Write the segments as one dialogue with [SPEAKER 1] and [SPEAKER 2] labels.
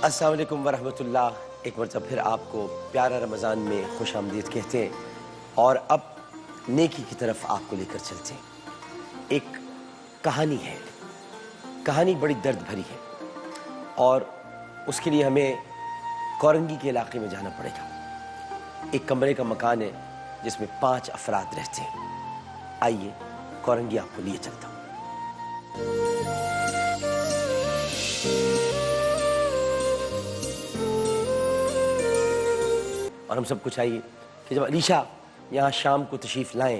[SPEAKER 1] السلام علیکم ورحمۃ اللہ۔ ایک مرتبہ پھر آپ کو پیارا رمضان میں خوش آمدید کہتے ہیں اور اب نیکی کی طرف آپ کو لے کر چلتے ہیں۔ ایک کہانی ہے، کہانی بڑی درد بھری ہے اور اس کے لیے ہمیں کورنگی کے علاقے میں جانا پڑے گا۔ ایک کمرے کا مکان ہے جس میں 5 افراد رہتے ہیں۔ آئیے کورنگی آپ کو لیے چلتا ہوں۔ اور ہم سب کو چاہیے کہ جب علیشہ یہاں شام کو تشریف لائیں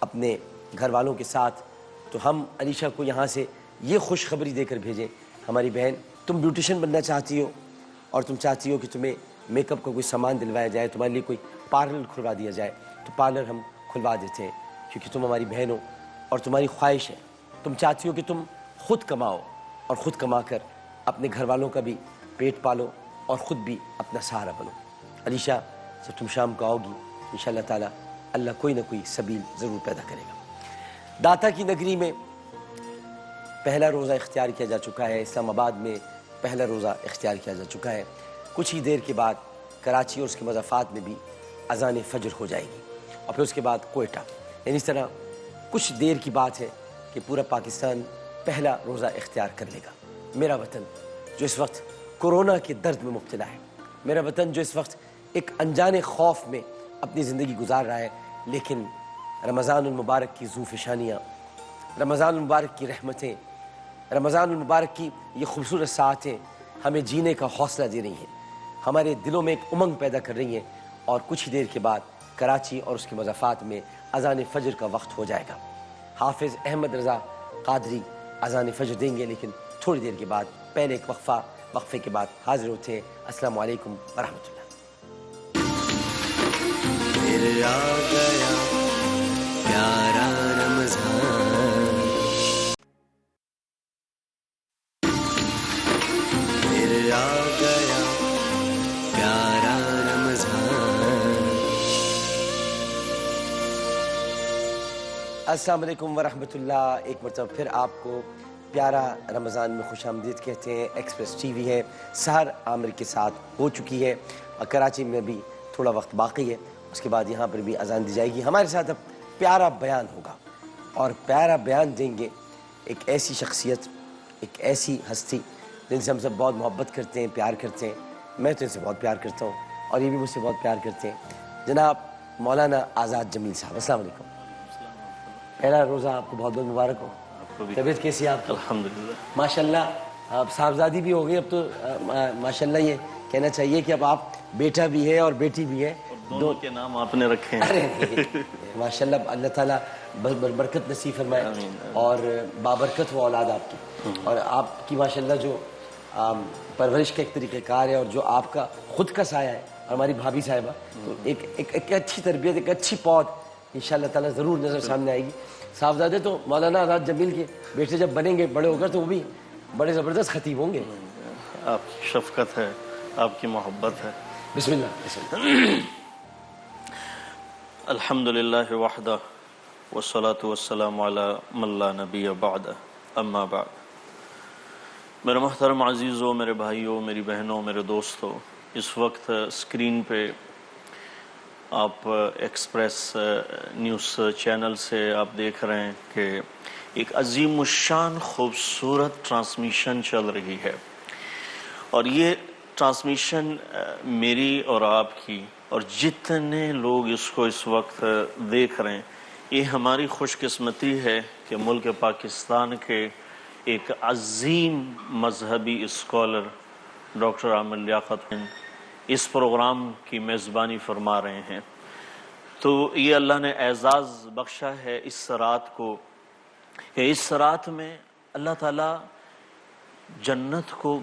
[SPEAKER 1] اپنے گھر والوں کے ساتھ تو ہم علیشہ کو یہاں سے یہ خوشخبری دے کر بھیجیں، ہماری بہن تم بیوٹیشن بننا چاہتی ہو اور تم چاہتی ہو کہ تمہیں میک اپ کا کوئی سامان دلوایا جائے، تمہارے لیے کوئی پارلر کھلوا دیا جائے، تو پارلر ہم کھلوا دیتے ہیں کیونکہ تم ہماری بہن ہو اور تمہاری خواہش ہے، تم چاہتی ہو کہ تم خود کماؤ اور خود کما کر اپنے گھر والوں کا بھی پیٹ پالو اور خود بھی اپنا سہارا بنو۔ علیشہ جب تم شام کو آؤ گی انشاءاللہ تعالی اللہ کوئی نہ کوئی سبیل ضرور پیدا کرے گا۔ داتا کی نگری میں پہلا روزہ اختیار کیا جا چکا ہے، اسلام آباد میں پہلا روزہ اختیار کیا جا چکا ہے۔ کچھ ہی دیر کے بعد کراچی اور اس کے مضافات میں بھی اذان فجر ہو جائے گی اور پھر اس کے بعد کوئٹہ، یعنی اس طرح کچھ دیر کی بات ہے کہ پورا پاکستان پہلا روزہ اختیار کر لے گا۔ میرا وطن جو اس وقت کورونا کے درد میں مبتلا ہے، میرا وطن جو اس وقت ایک انجان خوف میں اپنی زندگی گزار رہا ہے، لیکن رمضان المبارک کی ذوفشانیاں، رمضان المبارک کی رحمتیں، رمضان المبارک کی یہ خوبصورت ساعتیں ہمیں جینے کا حوصلہ دے رہی ہیں، ہمارے دلوں میں ایک امنگ پیدا کر رہی ہیں، اور کچھ ہی دیر کے بعد کراچی اور اس کے مضافات میں اذان فجر کا وقت ہو جائے گا۔ حافظ احمد رضا قادری اذان فجر دیں گے، لیکن تھوڑی دیر کے بعد پہلے ایک وقفے کے بعد حاضر ہوتے ہیں۔ السلام علیکم ورحمۃ اللہ۔
[SPEAKER 2] پھر آ گیا پیارا رمضان، پھر آ گیا پیارا رمضان۔
[SPEAKER 1] السلام علیکم ورحمۃ اللہ۔ ایک مرتبہ پھر آپ کو پیارا رمضان میں خوش آمدید کہتے ہیں۔ ایکسپریس ٹی وی ہے، سحر عامر کے ساتھ ہو چکی ہے اور کراچی میں بھی تھوڑا وقت باقی ہے، اس کے بعد یہاں پر بھی اذان دی جائے گی۔ ہمارے ساتھ اب پیارا بیان ہوگا اور پیارا بیان دیں گے ایک ایسی شخصیت، ایک ایسی ہستی جن سے ہم سب بہت محبت کرتے ہیں، پیار کرتے ہیں۔ میں تو ان سے بہت پیار کرتا ہوں اور یہ بھی مجھ سے بہت پیار کرتے ہیں۔ جناب مولانا آزاد جمیل صاحب، السلام علیکم۔ پہلا روزہ آپ کو بہت بہت مبارک ہو۔ طبیعت کیسی ہے آپ کی؟
[SPEAKER 3] الحمدللہ
[SPEAKER 1] ماشاءاللہ آپ صاحبزادی بھی ہو گئی، اب تو ماشاءاللہ یہ کہنا چاہیے کہ اب آپ بیٹا بھی ہے اور بیٹی بھی ہے،
[SPEAKER 3] دونوں کے نام آپ نے رکھے ہیں۔
[SPEAKER 1] ارے ماشاءاللہ اللہ تعالیٰ برکت نصیب فرمائے اور بابرکت ہو اولاد آپ کی، اور آپ کی ماشاءاللہ جو پرورش کا ایک طریقہ کار ہے اور جو آپ کا خود کا سایہ ہے، ہماری بھابھی صاحبہ، تو ایک اچھی تربیت، ایک اچھی پود انشاءاللہ تعالیٰ ضرور نظر سامنے آئے گی۔ صاحبزادے تو مولانا آزاد جمیل کے بیٹے جب بنیں گے بڑے ہو کر تو وہ بھی بڑے زبردست خطیب ہوں گے۔
[SPEAKER 3] آپ کی شفقت ہے، آپ کی محبت ہے۔
[SPEAKER 1] بسم اللہ بسم اللہ۔
[SPEAKER 3] الحمدللہ وحدہ والصلاة والسلام علی من لا نبی بعد، اما بعد۔ میرے محترم عزیزوں، میرے بھائیوں، میری بہنوں، میرے دوستوں، اس وقت اسکرین پہ آپ ایکسپریس نیوز چینل سے آپ دیکھ رہے ہیں کہ ایک عظیم الشان خوبصورت ٹرانسمیشن چل رہی ہے، اور یہ ٹرانسمیشن میری اور آپ کی اور جتنے لوگ اس کو اس وقت دیکھ رہے ہیں، یہ ہماری خوش قسمتی ہے کہ ملک پاکستان کے ایک عظیم مذہبی اسکالر ڈاکٹر عامر لیاقت اس پروگرام کی میزبانی فرما رہے ہیں۔ تو یہ اللہ نے اعزاز بخشا ہے اس رات کو کہ اس رات میں اللہ تعالیٰ جنت کو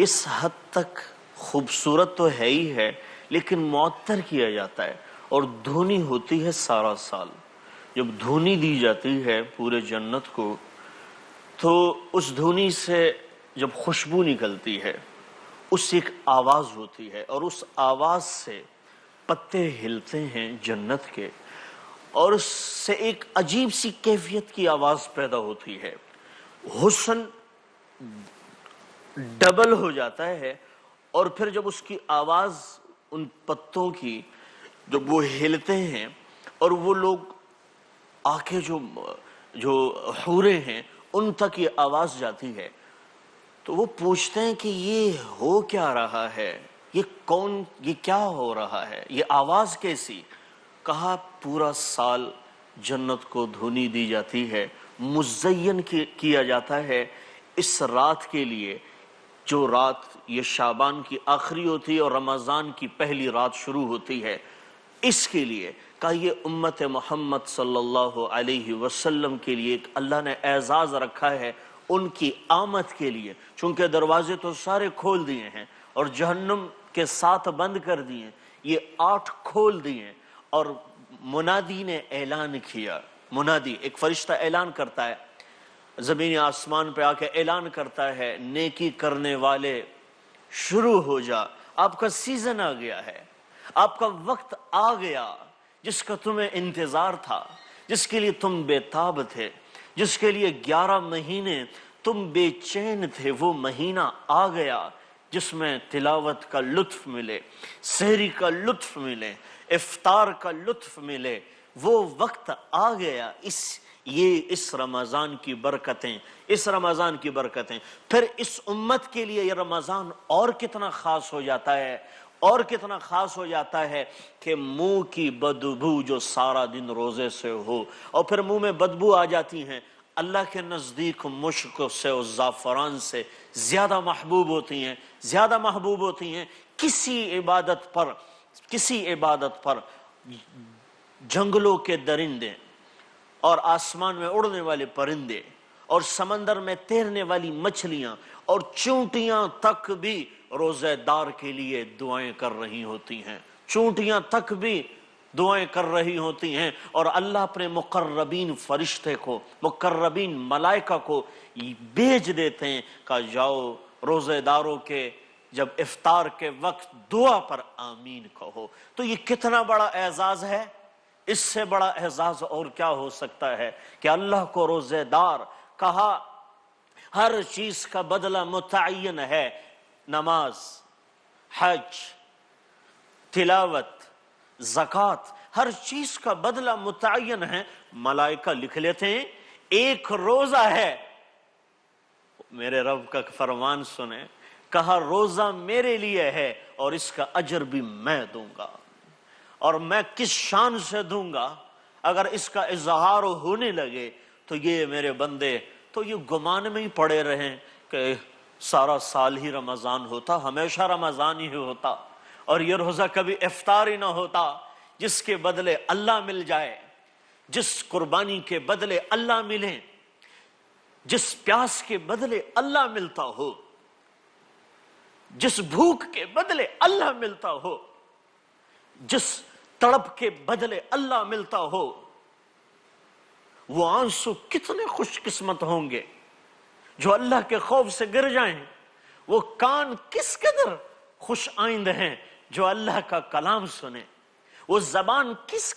[SPEAKER 3] اس حد تک خوبصورت تو ہے ہی ہے، لیکن معطر کیا جاتا ہے اور دھونی ہوتی ہے سارا سال۔ جب دھونی دی جاتی ہے پورے جنت کو تو اس دھونی سے جب خوشبو نکلتی ہے، اس سے ایک آواز ہوتی ہے اور اس آواز سے پتے ہلتے ہیں جنت کے، اور اس سے ایک عجیب سی کیفیت کی آواز پیدا ہوتی ہے۔ حسن ڈبل ہو جاتا ہے، اور پھر جب اس کی آواز ان پتوں کی جب وہ ہلتے ہیں اور وہ لوگ آ کے جو حورے ہیں ان تک یہ آواز جاتی ہے، تو وہ پوچھتے ہیں کہ یہ ہو کیا رہا ہے، یہ کیا ہو رہا ہے، یہ آواز کیسی؟ کہا پورا سال جنت کو دھونی دی جاتی ہے، مزین کیا جاتا ہے اس رات کے لیے، جو رات یہ شعبان کی آخری ہوتی ہے اور رمضان کی پہلی رات شروع ہوتی ہے، اس کے لیے کہ یہ امت محمد صلی اللہ علیہ وسلم کے لیے ایک اللہ نے اعزاز رکھا ہے ان کی آمد کے لیے، چونکہ دروازے تو سارے کھول دیے ہیں اور جہنم کے 7 بند کر دیے، یہ 8 کھول دیے، اور منادی نے اعلان کیا، منادی ایک فرشتہ اعلان کرتا ہے، زمین آسمان پہ آ کے اعلان کرتا ہے، نیکی کرنے والے شروع ہو جا، آپ کا سیزن آ گیا ہے، آپ کا وقت آ گیا جس کا تمہیں انتظار تھا، جس کے لیے تم بے تاب تھے، جس کے لیے 11 مہینے تم بے چین تھے، وہ مہینہ آ گیا جس میں تلاوت کا لطف ملے، سحری کا لطف ملے، افطار کا لطف ملے، وہ وقت آ گیا، اس رمضان کی برکتیں، اس رمضان کی برکتیں۔ پھر اس امت کے لیے یہ رمضان اور کتنا خاص ہو جاتا ہے، اور کتنا خاص ہو جاتا ہے کہ منہ کی بدبو جو سارا دن روزے سے ہو، اور پھر منہ میں بدبو آ جاتی ہیں، اللہ کے نزدیک مشک سے اور زعفران سے زیادہ محبوب ہوتی ہیں، زیادہ محبوب ہوتی ہیں۔ کسی عبادت پر جنگلوں کے درندے اور آسمان میں اڑنے والے پرندے اور سمندر میں تیرنے والی مچھلیاں اور چونٹیاں تک بھی روزہ دار کے لیے دعائیں کر رہی ہوتی ہیں، چونٹیاں تک بھی دعائیں کر رہی ہوتی ہیں، اور اللہ اپنے مقربین فرشتے کو، مقربین ملائکہ کو بھیج دیتے ہیں کہ جاؤ روزہ داروں کے جب افطار کے وقت دعا پر آمین کہو۔ تو یہ کتنا بڑا اعزاز ہے، اس سے بڑا اعزاز اور کیا ہو سکتا ہے کہ اللہ کو روزہ دار کہا۔ ہر چیز کا بدلہ متعین ہے، نماز، حج، تلاوت، زکوٰۃ، ہر چیز کا بدلہ متعین ہے۔ ملائکہ لکھ لیتے ہیں ایک روزہ ہے، میرے رب کا فرمان سنیں، کہا روزہ میرے لیے ہے اور اس کا اجر بھی میں دوں گا، اور میں کس شان سے دوں گا؟ اگر اس کا اظہار ہونے لگے تو یہ میرے بندے تو یہ گمان میں ہی پڑے رہیں کہ سارا سال ہی رمضان ہوتا، ہمیشہ رمضان ہی ہوتا، اور یہ روزہ کبھی افطار ہی نہ ہوتا، جس کے بدلے اللہ مل جائے، جس قربانی کے بدلے اللہ ملے، جس پیاس کے بدلے اللہ ملتا ہو، جس بھوک کے بدلے اللہ ملتا ہو، جس تڑپ کے بدلے اللہ ملتا ہو، وہ آنسو کتنے خوش قسمت ہوں گے جو اللہ کے خوف سے گر جائیں، وہ کان کس قدر خوش آئند ہیں جو اللہ کا کلام سنیں، وہ زبان کس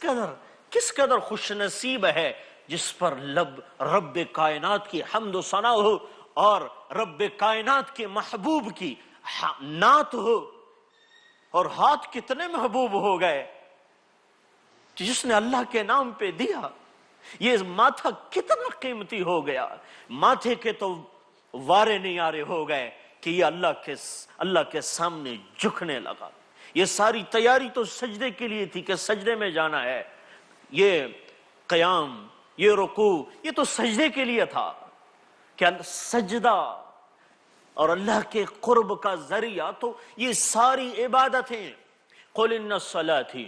[SPEAKER 3] قدر خوش نصیب ہے جس پر لب رب کائنات کی حمد و ثنا ہو اور رب کائنات کے محبوب کی نعت ہو۔ اور ہاتھ کتنے محبوب ہو گئے جس نے اللہ کے نام پہ دیا، یہ ماتھا کتنا قیمتی ہو گیا، ماتھے کے تو وارے نیارے ہو گئے کہ یہ اللہ کے سامنے جھکنے لگا۔ یہ ساری تیاری تو سجدے کے لیے تھی کہ سجدے میں جانا ہے، یہ قیام، یہ رکوع، یہ تو سجدے کے لیے تھا کہ سجدہ اور اللہ کے قرب کا ذریعہ تو یہ ساری عبادتیں۔ قل ان صلاتي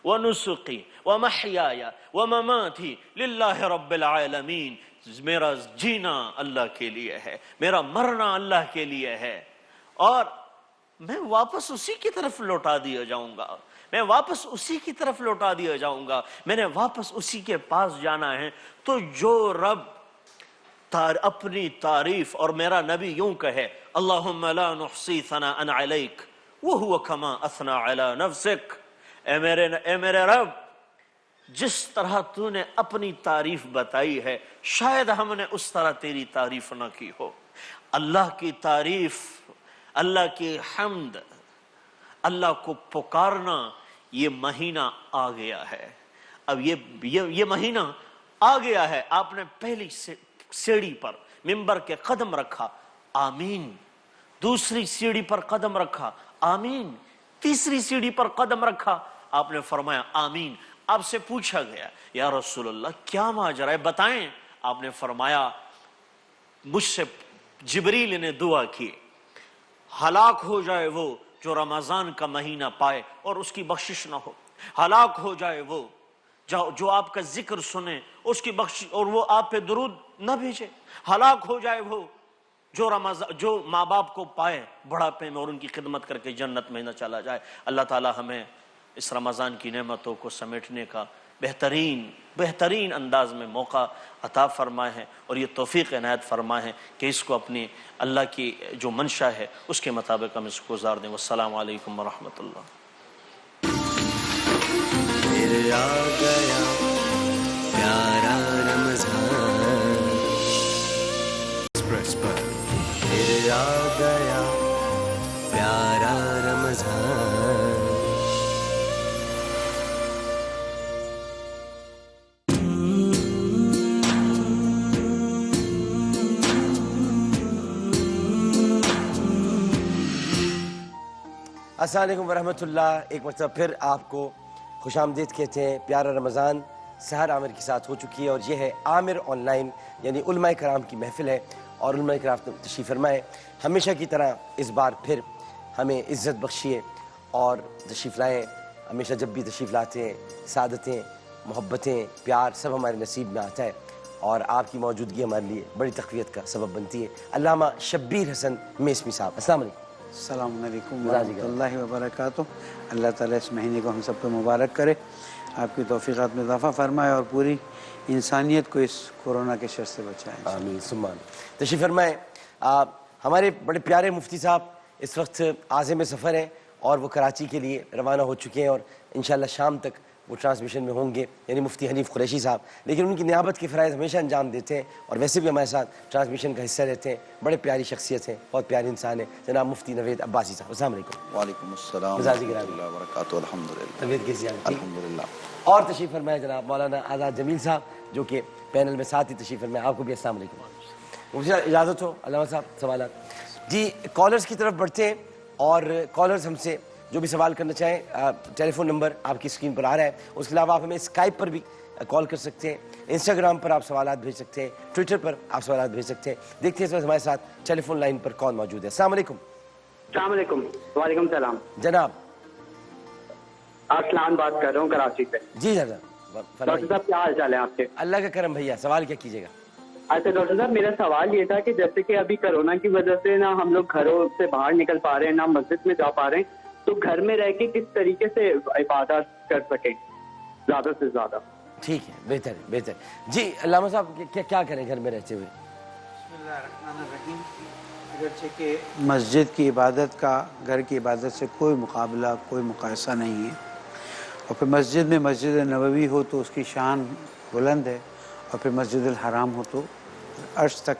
[SPEAKER 3] ونسقي ومحياي ومماتي للہ رب العالمین، میرا جینا اللہ کے لیے ہے، میرا مرنا اللہ کے لیے ہے، اور میں واپس اسی کی طرف لوٹا دیا جاؤں گا، میں واپس اسی کی طرف لوٹا دیا جاؤں گا، میں نے واپس اسی کے پاس جانا ہے۔ تو جو رب اپنی تعریف، اور میرا نبی یوں کہے اللہم لا نحصی ثناء علیک وہو کما اثنى علی نفسک، اے میرے رب جس طرح تو نے اپنی تعریف بتائی ہے شاید ہم نے اس طرح تیری تعریف نہ کی ہو، اللہ کی تعریف، اللہ کی حمد، اللہ کو پکارنا، یہ مہینہ آ گیا ہے۔ اب یہ مہینہ آ گیا ہے، آپ نے پہلی سیڑھی پر منبر کے قدم رکھا، آمین، دوسری سیڑھی پر قدم رکھا، آمین، تیسری سیڑھی پر قدم رکھا، آپ نے فرمایا آمین۔ آپ سے پوچھا گیا یا رسول اللہ کیا ماجرا ہے بتائیں؟ آپ نے فرمایا مجھ سے جبریل نے دعا کی، ہلاک ہو جائے وہ جو رمضان کا مہینہ پائے اور اس کی بخشش نہ ہو، ہلاک ہو جائے وہ جو آپ کا ذکر سنے اس کی بخشش اور وہ آپ پہ درود نہ بھیجے، ہلاک ہو جائے وہ جو ماں باپ کو پائے بڑھاپے میں اور ان کی خدمت کر کے جنت میں نہ چلا جائے۔ اللہ تعالی ہمیں اس رمضان کی نعمتوں کو سمیٹنے کا بہترین انداز میں موقع عطا فرمائے ہیں اور یہ توفیق عنایت فرمائے ہیں کہ اس کو اپنی اللہ کی جو منشا ہے اس کے مطابق ہم اس کو گزار دیں۔ والسلام علیکم ورحمۃ اللہ۔
[SPEAKER 2] پھر آ گیا پیارا رمضان، ایکسپریس پر پھر آ گیا پیارا رمضان۔
[SPEAKER 1] السلام علیکم ورحمۃ اللہ۔ ایک مرتبہ پھر آپ کو خوش آمدید کہتے ہیں۔ پیارا رمضان سحر عامر کے ساتھ ہو چکی ہے اور یہ ہے عامر آن لائن، یعنی علماء کرام کی محفل ہے اور علماء کرام تشریف فرمائے۔ ہمیشہ کی طرح اس بار پھر ہمیں عزت بخشیے اور تشریف لائیں۔ ہمیشہ جب بھی تشریف لاتے ہیں سعادتیں، محبتیں، پیار سب ہمارے نصیب میں آتا ہے اور آپ کی موجودگی ہمارے لیے بڑی تقویت کا سبب بنتی ہے۔ علامہ شبیر حسن میسمی صاحب، السلام علیکم۔
[SPEAKER 4] السلام علیکم ورحمۃ اللہ وبرکاتہ۔ اللہ تعالیٰ اس مہینے کو ہم سب پہ مبارک کرے، آپ کی توفیقات میں اضافہ فرمائے اور پوری انسانیت کو اس کورونا کے شر سے بچائے۔
[SPEAKER 1] آمین ثم آمین۔ تشریف فرمائیں۔ ہمارے بڑے پیارے مفتی صاحب اس وقت عازم سفر ہیں اور وہ کراچی کے لیے روانہ ہو چکے ہیں اور انشاءاللہ شام تک وہ ٹرانسمیشن میں ہوں گے، یعنی مفتی حنیف قریشی صاحب، لیکن ان کی نیابت کے فرائض ہمیشہ انجام دیتے ہیں اور ویسے بھی ہمارے ساتھ ٹرانسمیشن کا حصہ رہتے ہیں۔ بڑے پیاری شخصیت ہیں، بہت پیارے انسان ہیں، جناب مفتی نوید عباسی صاحب، السلام علیکم۔
[SPEAKER 5] وعلیکم السلام
[SPEAKER 1] مزاجی
[SPEAKER 5] ورحمۃ
[SPEAKER 1] گرامی،
[SPEAKER 5] اللہ وبرکاتہ۔ الحمدللہ،
[SPEAKER 1] طبیعت کیسی ہے؟
[SPEAKER 5] الحمدللہ۔
[SPEAKER 1] اور تشریف فرمائے جناب مولانا آزاد جمیل صاحب جو کہ پینل میں ساتھ ہی تشریف فرمائے، آپ کو بھی السلام علیکم۔ مجھے اجازت ہو علامہ صاحب سوالات؟ جی کالرز کی طرف بڑھتے ہیں اور کالرز ہم سے جو بھی سوال کرنا چاہیں، ٹیلی فون نمبر آپ کی اسکرین پر آ رہا ہے، اس کے علاوہ آپ ہمیں اسکائپ پر بھی کال کر سکتے ہیں، انسٹاگرام پر آپ سوالات بھیج سکتے ہیں، ٹویٹر پر آپ سوالات بھیج سکتے ہیں۔ دیکھتے ہیں اس وقت ہمارے ساتھ ٹیلی فون لائن پر کون موجود ہے۔ السلام علیکم۔
[SPEAKER 6] السلام علیکم۔ وعلیکم السلام
[SPEAKER 1] جناب
[SPEAKER 6] ارسلان بات کر رہا ہوں کراچی سے۔
[SPEAKER 1] جی جناب
[SPEAKER 6] ڈاکٹر
[SPEAKER 1] فرمائیے۔
[SPEAKER 6] صاحب کیا حال چال ہے آپ کے؟
[SPEAKER 1] اللہ کا کرم بھیا، سوال کیا کیجیے گا؟
[SPEAKER 6] اچھا ڈاکٹر صاحب میرا سوال یہ تھا کہ جیسے کہ ابھی کورونا کی وجہ سے نہ ہم لوگ گھروں سے باہر نکل پا رہے ہیں، نہ مسجد میں جا پا رہے ہیں، تو گھر میں رہ کے کس طریقے سے عبادت کر سکیں زیادہ سے زیادہ؟
[SPEAKER 1] ٹھیک ہے، بہتر بہتر۔ جی علامہ صاحب کیا کریں گھر میں رہتے ہوئے؟
[SPEAKER 4] بسم اللہ الرحمن الرحیم۔ اگرچہ کہ مسجد کی عبادت کا گھر کی عبادت سے کوئی مقابلہ، کوئی مقایسہ نہیں ہے، اور پھر مسجد میں مسجد نبوی ہو تو اس کی شان بلند ہے، اور پھر مسجد الحرام ہو تو عرش تک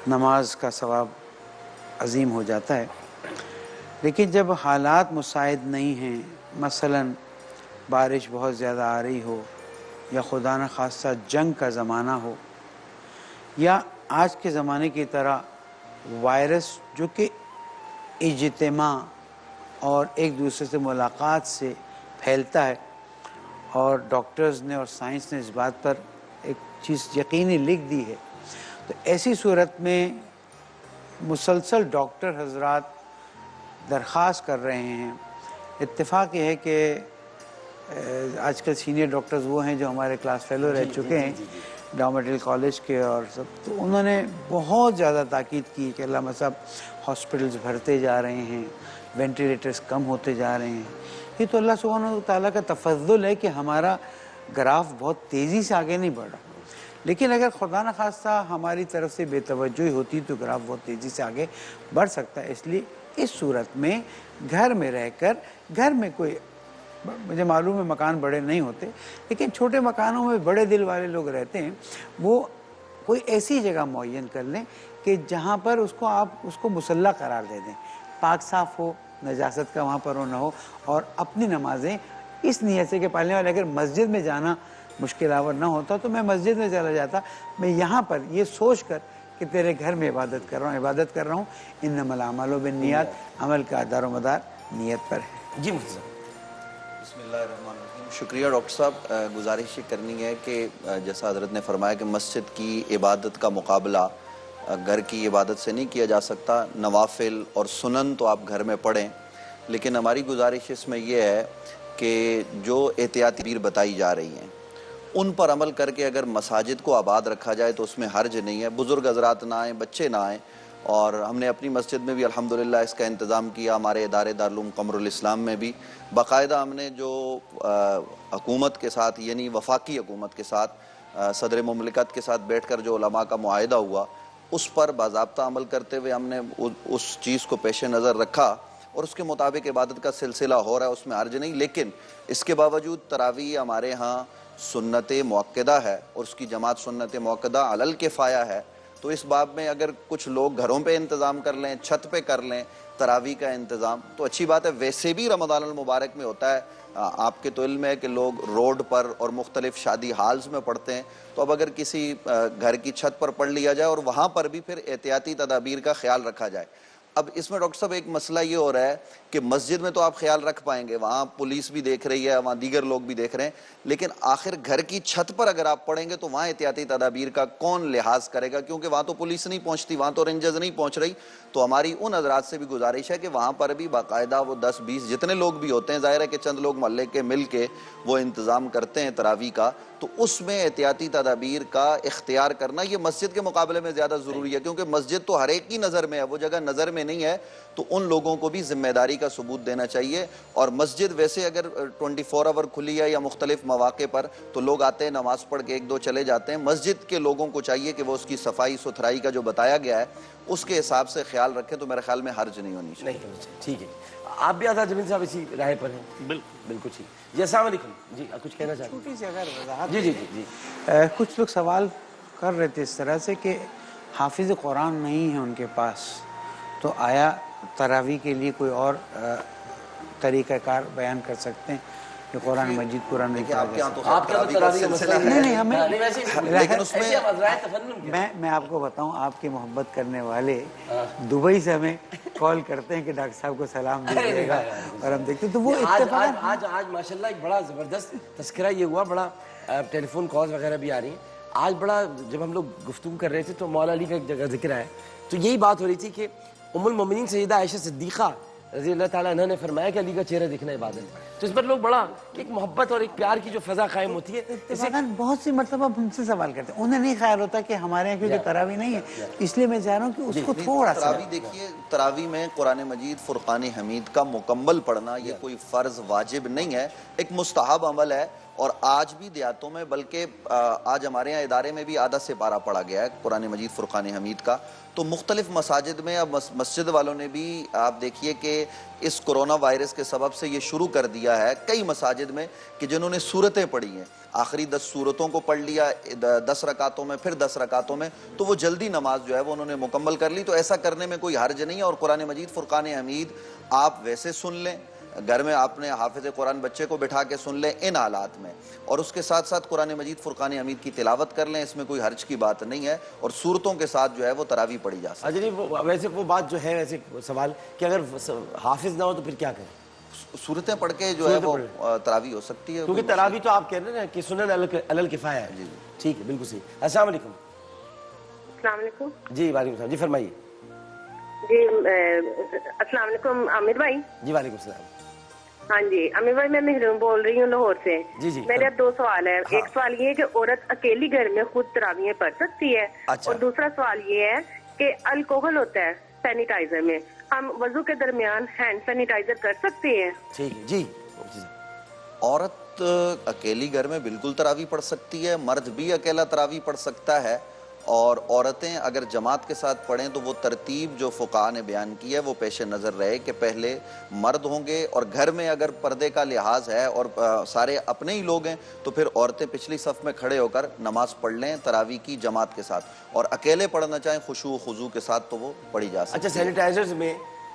[SPEAKER 4] نماز کا ثواب عظیم ہو جاتا ہے۔ لیکن جب حالات مساعد نہیں ہیں، مثلاً بارش بہت زیادہ آ رہی ہو، یا خدا نخواستہ جنگ کا زمانہ ہو، یا آج کے زمانے کی طرح وائرس جو کہ اجتماع اور ایک دوسرے سے ملاقات سے پھیلتا ہے، اور ڈاکٹرز نے اور سائنس نے اس بات پر ایک چیز یقینی لکھ دی ہے، تو ایسی صورت میں مسلسل ڈاکٹر حضرات درخواست کر رہے ہیں۔ اتفاق یہ ہے کہ آج کل سینئر ڈاکٹرز وہ ہیں جو ہمارے کلاس فیلو رہ چکے ہیں ڈاؤ کالج کے اور سب، تو انہوں نے بہت زیادہ تاکید کی کہ علامہ صاحب ہاسپٹلز بھرتے جا رہے ہیں، وینٹیلیٹرز کم ہوتے جا رہے ہیں۔ یہ تو اللہ سبحانہ و تعالیٰ کا تفضل ہے کہ ہمارا گراف بہت تیزی سے آگے نہیں بڑھ رہا، لیکن اگر خدا نخواستہ ہماری طرف سے بے توجہی ہوتی تو گراف بہت تیزی سے آگے بڑھ سکتا ہے۔ اس لیے اس صورت میں گھر میں رہ کر، گھر میں کوئی، مجھے معلوم ہے مکان بڑے نہیں ہوتے، لیکن چھوٹے مکانوں میں بڑے دل والے لوگ رہتے ہیں، وہ کوئی ایسی جگہ معین کر لیں کہ جہاں پر اس کو آپ اس کو مصلی قرار دے دیں، پاک صاف ہو، نجاست کا وہاں پر نہ ہو، اور اپنی نمازیں اس نیت سے کہ پڑھنے والے اگر مسجد میں جانا مشکل آور نہ ہوتا تو میں مسجد میں چلا جاتا، میں یہاں پر یہ سوچ کر کہ تیرے گھر میں عبادت کر رہا ہوں، انما الاعمال بالنیات، عمل کا دار و مدار نیت پر ہے۔
[SPEAKER 1] جی مفتی صاحب۔
[SPEAKER 5] بسم اللہ الرحمن الرحیم۔ شکریہ ڈاکٹر صاحب۔ گزارش یہ کرنی ہے کہ جیسا حضرت نے فرمایا کہ مسجد کی عبادت کا مقابلہ گھر کی عبادت سے نہیں کیا جا سکتا، نوافل اور سنن تو آپ گھر میں پڑھیں، لیکن ہماری گزارش اس میں یہ ہے کہ جو احتیاطی تدابیر بتائی جا رہی ہیں ان پر عمل کر کے اگر مساجد کو آباد رکھا جائے تو اس میں حرج نہیں ہے، بزرگ حضرات نہ آئیں، بچے نہ آئیں، اور ہم نے اپنی مسجد میں بھی الحمدللہ اس کا انتظام کیا، ہمارے ادارے دارالعلوم قمر الاسلام میں بھی باقاعدہ ہم نے جو حکومت کے ساتھ یعنی وفاقی حکومت کے ساتھ صدر مملکت کے ساتھ بیٹھ کر جو علماء کا معاہدہ ہوا اس پر باضابطہ عمل کرتے ہوئے ہم نے اس چیز کو پیش نظر رکھا اور اس کے مطابق عبادت کا سلسلہ ہو رہا ہے، اس میں حرج نہیں، لیکن اس کے باوجود تراویح ہمارے ہاں سنت موقدہ ہے اور اس کی جماعت سنت موقدہ علی الکفایہ ہے، تو اس باب میں اگر کچھ لوگ گھروں پہ انتظام کر لیں، چھت پہ کر لیں تراویح کا انتظام تو اچھی بات ہے۔ ویسے بھی رمضان المبارک میں ہوتا ہے، آپ کے تو علم ہے کہ لوگ روڈ پر اور مختلف شادی ہالز میں پڑھتے ہیں، تو اب اگر کسی گھر کی چھت پر پڑھ لیا جائے اور وہاں پر بھی پھر احتیاطی تدابیر کا خیال رکھا جائے۔ اب اس میں ڈاکٹر صاحب ایک مسئلہ یہ ہو رہا ہے کہ مسجد میں تو آپ خیال رکھ پائیں گے، وہاں پولیس بھی دیکھ رہی ہے، وہاں دیگر لوگ بھی دیکھ رہے ہیں، لیکن آخر گھر کی چھت پر اگر آپ پڑھیں گے تو وہاں احتیاطی تدابیر کا کون لحاظ کرے گا، کیونکہ وہاں تو پولیس نہیں پہنچتی، وہاں تو رینجرز نہیں پہنچ رہی۔ تو ہماری ان حضرات سے بھی گزارش ہے کہ وہاں پر بھی باقاعدہ وہ 10-20 جتنے لوگ بھی ہوتے ہیں، ظاہر ہے کہ چند لوگ محلے کے مل کے وہ انتظام کرتے ہیں تراویح کا، تو اس میں احتیاطی تدابیر کا اختیار کرنا یہ مسجد کے مقابلے میں زیادہ ضروری ہے، کیونکہ مسجد تو ہر ایک کی نظر میں ہے، وہ جگہ نظر میں نہیں ہے، تو ان لوگوں کو بھی ذمہ داری کا ثبوت دینا چاہیے۔ اور مسجد ویسے اگر 24 آور کھلی ہے یا مختلف مواقع پر تو لوگ آتے ہیں نماز پڑھ کے 1-2 چلے جاتے ہیں، مسجد کے لوگوں کو چاہیے کہ وہ اس کی صفائی ستھرائی کا جو بتایا گیا ہے اس کے حساب سے خیال رکھیں، تو میرے خیال میں حرج نہیں ہونی چاہیے۔
[SPEAKER 1] نہیں ہونا چاہیے، ٹھیک ہے۔ آپ بھی آزاد جمیل صاحب اسی رائے پر ہیں؟ بالکل ٹھیک۔ جی السلام علیکم، جی کچھ کہنا چاہتے ہیں؟
[SPEAKER 4] چھوٹی سی اگر وضاحت،
[SPEAKER 1] جی
[SPEAKER 4] کچھ لوگ سوال کر رہے تھے اس طرح سے کہ حافظ قرآن نہیں ہے ان کے پاس، تو آیا تراویح کے لیے کوئی اور طریقہ کار بیان کر سکتے ہیں کہ قرآن مجید قرآن میں پڑھا جا سکتا ہے؟
[SPEAKER 1] آپ کیا تراویح کا مسئلہ ہے؟
[SPEAKER 4] نہیں ہمیں
[SPEAKER 1] لیکن اس میں
[SPEAKER 4] میں آپ کو بتاؤں، آپ کی محبت کرنے والے دبئی سے ہمیں کال کرتے ہیں کہ ڈاکٹر صاحب کو سلام دیجیے گا، اور ہم دیکھتے تو وہ
[SPEAKER 1] آج ماشاءاللہ ایک بڑا زبردست تذکرہ یہ ہوا، بڑا ٹیلی فون کالز وغیرہ بھی آ رہی ہیں آج، بڑا جب ہم لوگ گفتگو کر رہے تھے تو مولا علی کا ایک جگہ ذکر ہے، تو یہی بات ہو رہی تھی کہ ام المومنین سیدہ عائشہ صدیقہ رضی اللہ تعالیٰ عنہ نے فرمایا کہ علی کا چہرہ دیکھنا عبادت ہے، تو اس پر لوگ بڑا ایک محبت اور ایک پیار کی جو فضا قائم ہوتی ہے،
[SPEAKER 4] بہت سی مرتبہ ہم سے سوال کرتے ہیں، انہیں نہیں خیال ہوتا کہ ہمارے یہاں کیونکہ تراویح نہیں ہے، اس لیے میں چاہ رہا ہوں کہ اس کو تھوڑا سا
[SPEAKER 5] تراویح دیکھیے، تراویح میں قرآن مجید فرقان حمید کا مکمل پڑھنا یہ کوئی فرض واجب نہیں ہے، ایک مستحب عمل ہے، اور آج بھی دیہاتوں میں بلکہ آج ہمارے یہاں ادارے میں بھی آدھا سے پارہ پڑھا گیا ہے قرآن مجید فرقان حمید کا، تو مختلف مساجد میں اب مسجد والوں نے بھی آپ دیکھیے کہ اس کرونا وائرس کے سبب سے یہ شروع کر دیا ہے کئی مساجد میں کہ جنہوں نے سورتیں پڑھی ہیں، آخری 10 سورتوں کو پڑھ لیا 10 رکعتوں میں، پھر 10 رکعتوں میں، تو وہ جلدی نماز جو ہے وہ انہوں نے مکمل کر لی، تو ایسا کرنے میں کوئی حرج نہیں ہے، اور قرآن مجید فرقان حمید آپ ویسے سن لیں، گھر میں آپ نے حافظ قرآن بچے کو بٹھا کے سن لیں ان حالات میں، اور اس کے ساتھ ساتھ قرآن مجید فرقان حمید کی تلاوت کر لیں، اس میں کوئی حرج کی بات نہیں ہے، اور صورتوں کے ساتھ جو ہے وہ تراویح پڑھی جا سکتی ہے۔
[SPEAKER 1] اچھا جی، ویسے وہ بات جو ہے، ویسے سوال کہ اگر حافظ نہ ہو تو پھر کیا کریں؟
[SPEAKER 5] صورتیں پڑھ کے جو ہے وہ تراویح ہو سکتی ہے،
[SPEAKER 1] کیونکہ تراویح تو آپ کہہ رہے ہیں نا کہ سنن علی الکفایہ ہے۔
[SPEAKER 5] جی
[SPEAKER 1] ٹھیک ہے، بالکل صحیح۔ السلام علیکم۔
[SPEAKER 7] السلام علیکم۔
[SPEAKER 1] جی وعلیکم السلام، جی فرمائیے۔
[SPEAKER 7] جی السلام علیکم عامر بھائی۔
[SPEAKER 1] جی وعلیکم السلام۔
[SPEAKER 7] ہاں جی عامر بھائی، میں محروم بول رہی ہوں لاہور سے۔
[SPEAKER 1] جی جی،
[SPEAKER 7] میرے 2 سوال ہیں۔ ایک سوال یہ ہے کہ عورت اکیلی گھر میں خود تراویح پڑھ سکتی ہے، اور دوسرا سوال یہ ہے کہ الکوہل ہوتا ہے سینیٹائزر میں، ہم وضو کے درمیان ہینڈ سینیٹائزر کر سکتے ہیں؟
[SPEAKER 1] ٹھیک ہے جی۔
[SPEAKER 5] عورت اکیلی گھر میں بالکل تراویح پڑھ سکتی ہے، مرد بھی اکیلا تراویح پڑھ سکتا ہے، اور عورتیں اگر جماعت کے ساتھ پڑھیں تو وہ ترتیب جو فقہاء نے بیان کی ہے وہ پیش نظر رہے کہ پہلے مرد ہوں گے، اور گھر میں اگر پردے کا لحاظ ہے اور سارے اپنے ہی لوگ ہیں تو پھر عورتیں پچھلی صف میں کھڑے ہو کر نماز پڑھ لیں تراویح کی جماعت کے ساتھ، اور اکیلے پڑھنا چاہیں خشوع و خضوع کے ساتھ تو وہ پڑھی جا سکتی ہے۔
[SPEAKER 1] اچھا، سینیٹائزرز میں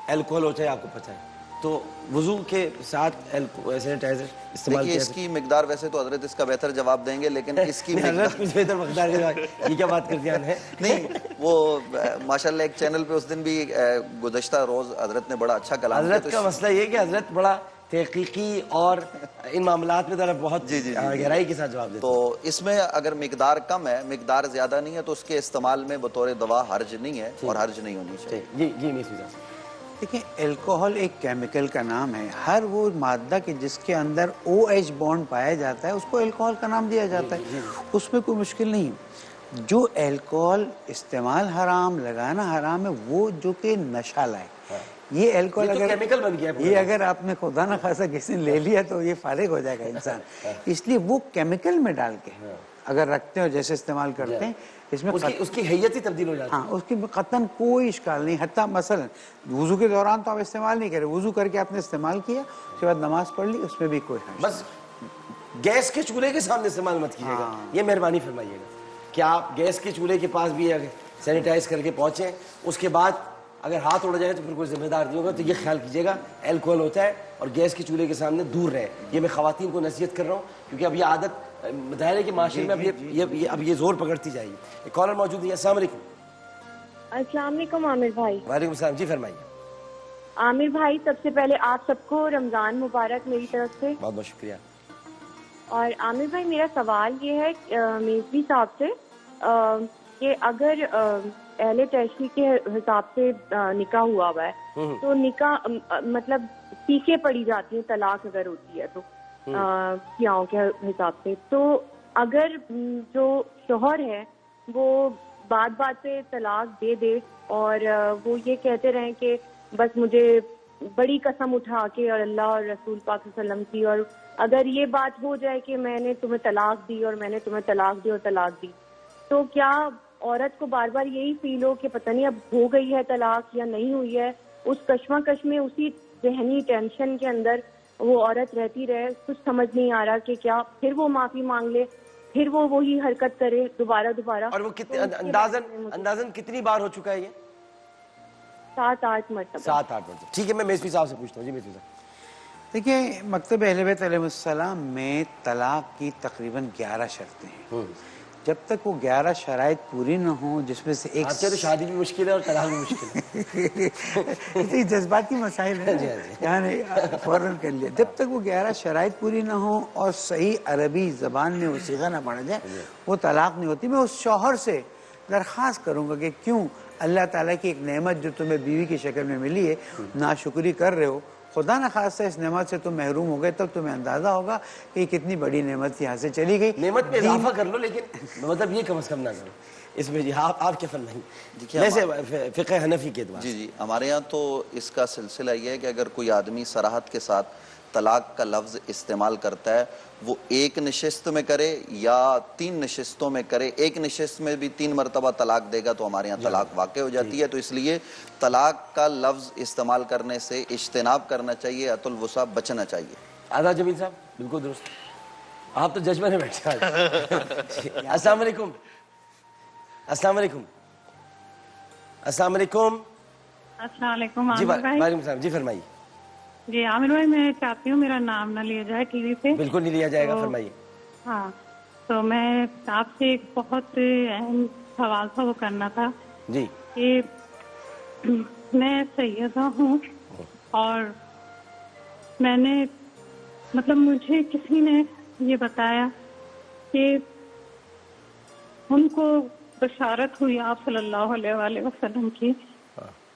[SPEAKER 1] الکوہل ہوتا ہے، آپ کو پتہ ہے، تو وضو کے ساتھ سینیٹائزر استعمال
[SPEAKER 5] دیکھیے اس کی مقدار، ویسے تو حضرت اس کا بہتر جواب دیں گے، لیکن اس کی
[SPEAKER 1] حضرت کچھ بہتر مقدار یہ کیا بات کر دیا ہے؟
[SPEAKER 5] نہیں، وہ ماشاءاللہ ایک چینل پہ اس دن بھی گزشتہ روز حضرت نے بڑا اچھا کلام کیا۔
[SPEAKER 1] حضرت کا مسئلہ یہ کہ حضرت بڑا تحقیقی اور ان معاملات میں ذرا بہت گہرائی کے ساتھ جواب دیتے ہیں۔
[SPEAKER 5] تو اس میں اگر مقدار کم ہے، مقدار زیادہ نہیں ہے، تو اس کے استعمال میں بطور دوا حرج نہیں ہے اور حرج نہیں ہونی چاہیے۔
[SPEAKER 1] جی میس صاحب،
[SPEAKER 4] دیکھیں الکوہل ایک کیمیکل کا نام ہے، ہر وہ مادہ کہ جس کے اندر OH بانڈ پایا جاتا ہے اس کو الکوہل کا نام دیا جاتا ہے، اس میں کوئی مشکل نہیں۔ جو الکوہل استعمال حرام، لگانا حرام ہے وہ جو کہ نشہ لائے۔ یہ الکوہل اگر
[SPEAKER 1] کیمیکل بن گیا،
[SPEAKER 4] یہ اگر آپ نے خدا نہ خاصا کسی نے لے لیا تو یہ فارغ ہو جائے گا انسان، اس لیے وہ کیمیکل میں ڈال کے اگر رکھتے ہیں اور جیسے استعمال کرتے ہیں اس میں
[SPEAKER 1] اس کی حیت ہی تبدیل ہو جاتی ہے۔
[SPEAKER 4] ہاں، اس کی قطعاً کوئی اشکال نہیں، حتیٰ مثلا وضو کے دوران تو آپ استعمال نہیں کریں، وضو کر کے آپ نے استعمال کیا، اس کے بعد نماز پڑھ لی، اس میں بھی کوئی حرج
[SPEAKER 1] بس گیس کے چولہے کے سامنے استعمال مت کیجیے گا، یہ مہربانی فرمائیے گا کہ آپ گیس کے چولہے کے پاس بھی سینیٹائز کر کے پہنچیں، اس کے بعد اگر ہاتھ اڑ جائے تو پھر کوئی ذمہ دار نہیں ہوگا۔ تو یہ خیال کیجیے گا الکوہل ہوتا ہے اور گیس کے چولہے کے سامنے دور رہے، یہ میں خواتین کو نصیحت کر رہا ہوں، کیونکہ اب یہ عادت ظاہر ہے کہ معاشرے میں اب یہ زور پکڑتی جائے گی۔ ایک کالر موجود ہے، السلام علیکم۔
[SPEAKER 8] السلام علیکم عامر بھائی۔
[SPEAKER 1] وعلیکم السلام، جی فرمائیے۔
[SPEAKER 8] عامر بھائی، سب سے پہلے آپ سب کو رمضان مبارک میری طرف سے۔
[SPEAKER 1] بہت بہت شکریہ۔
[SPEAKER 8] اور عامر بھائی، میرا سوال یہ ہے میزبی صاحب سے کہ اگر اہل تشریع کے حساب سے نکاح ہوا ہوا ہے تو نکاح مطلب پیچھے پڑی جاتی ہے طلاق اگر ہوتی ہے تو شیعوں کے حساب سے، تو اگر جو شوہر ہے وہ بات بات پہ طلاق دے دے اور وہ یہ کہتے رہیں کہ بس مجھے بڑی قسم اٹھا کے اور اللہ اور رسول پاک صلی اللہ علیہ وسلم کی، اور اگر یہ بات ہو جائے کہ میں نے تمہیں طلاق دی اور میں نے تمہیں طلاق دی اور طلاق دی، تو کیا عورت کو بار بار یہی فیل ہو کہ پتہ نہیں اب ہو گئی ہے طلاق یا نہیں ہوئی ہے، اس کشمکش میں اسی ذہنی ٹینشن کے اندر وہ عورت رہتی رہے، کچھ سمجھ نہیں آ رہا کہ کیا پھر وہ معافی مانگ لے، پھر وہ وہی حرکت کرے دوبارہ؟
[SPEAKER 1] اور وہ اندازاً کتنی بار ہو چکا ہے یہ؟
[SPEAKER 8] 7-8 مرتبہ۔
[SPEAKER 1] 7-8 مرتبہ۔ ٹھیک ہے، میں میزبی صاحب سے پوچھتا ہوں۔ جی میزبی صاحب۔
[SPEAKER 4] دیکھیں مکتب اہل بیت علیہ السلام میں طلاق کی تقریباً 11 شرطیں ہیں، جب تک وہ 11 شرائط پوری نہ ہوں، جس میں سے ایک
[SPEAKER 1] تو شادی بھی مشکل ہے اور طلاق بھی مشکل ہے،
[SPEAKER 4] جذباتی مسائل ہیں یعنی فوراً کر لیا، جب تک وہ 11 شرائط پوری نہ ہوں اور صحیح عربی زبان میں وہ صیغہ نہ پڑھا جائے وہ طلاق نہیں ہوتی۔ میں اس شوہر سے درخواست کروں گا کہ کیوں اللہ تعالیٰ کی ایک نعمت جو تمہیں بیوی کی شکل میں ملی ہے ناشکری کر رہے ہو، خدا نہ خواستہ اس نعمت سے تم محروم ہو گئے، تب تمہیں اندازہ ہوگا کہ یہ کتنی بڑی نعمت یہاں سے چلی گئی۔
[SPEAKER 1] نعمت میں اضافہ کر لو، لیکن مطلب یہ کم از کم نہ کرو اس میں۔ جی آپ کیا فرمائیں ویسے فقہ حنفی کے اعتبار؟
[SPEAKER 5] جی ہمارے یہاں تو اس کا سلسلہ یہ ہے کہ اگر کوئی آدمی صراحت کے ساتھ طلاق کا لفظ استعمال کرتا ہے، وہ ایک نشست میں کرے یا 3 نشستوں میں کرے، ایک نشست میں بھی 3 مرتبہ طلاق دے گا تو ہمارے یہاں طلاق واقع ہو جاتی ہے، تو اس لیے طلاق کا لفظ استعمال کرنے سے اجتناب کرنا چاہیے، عت الوسع بچنا چاہیے۔
[SPEAKER 1] آزاد جمیل صاحب، بالکل درست، آپ تو جج بنے بیٹھے ہیں۔ السلام علیکم۔ السلام علیکم۔ السلام علیکم۔
[SPEAKER 9] السلام علیکم
[SPEAKER 1] جی
[SPEAKER 9] عامر بھائی۔
[SPEAKER 1] وعلیکم السلام، جی فرمائیے۔
[SPEAKER 9] جی عامر بھائی، میں چاہتی ہوں میرا نام نہ لیا جائے ٹی وی پہ۔
[SPEAKER 1] بالکل نہیں لیا جائے گا، فرمائیے۔
[SPEAKER 9] ہاں، تو میں آپ سے ایک بہت اہم سوال تھا وہ کرنا تھا
[SPEAKER 1] جی۔
[SPEAKER 9] کہ میں سیدہ ہوں اور میں نے مطلب مجھے کسی نے یہ بتایا کہ ان کو بشارت ہوئی آپ صلی اللہ علیہ وآلہ وسلم کی،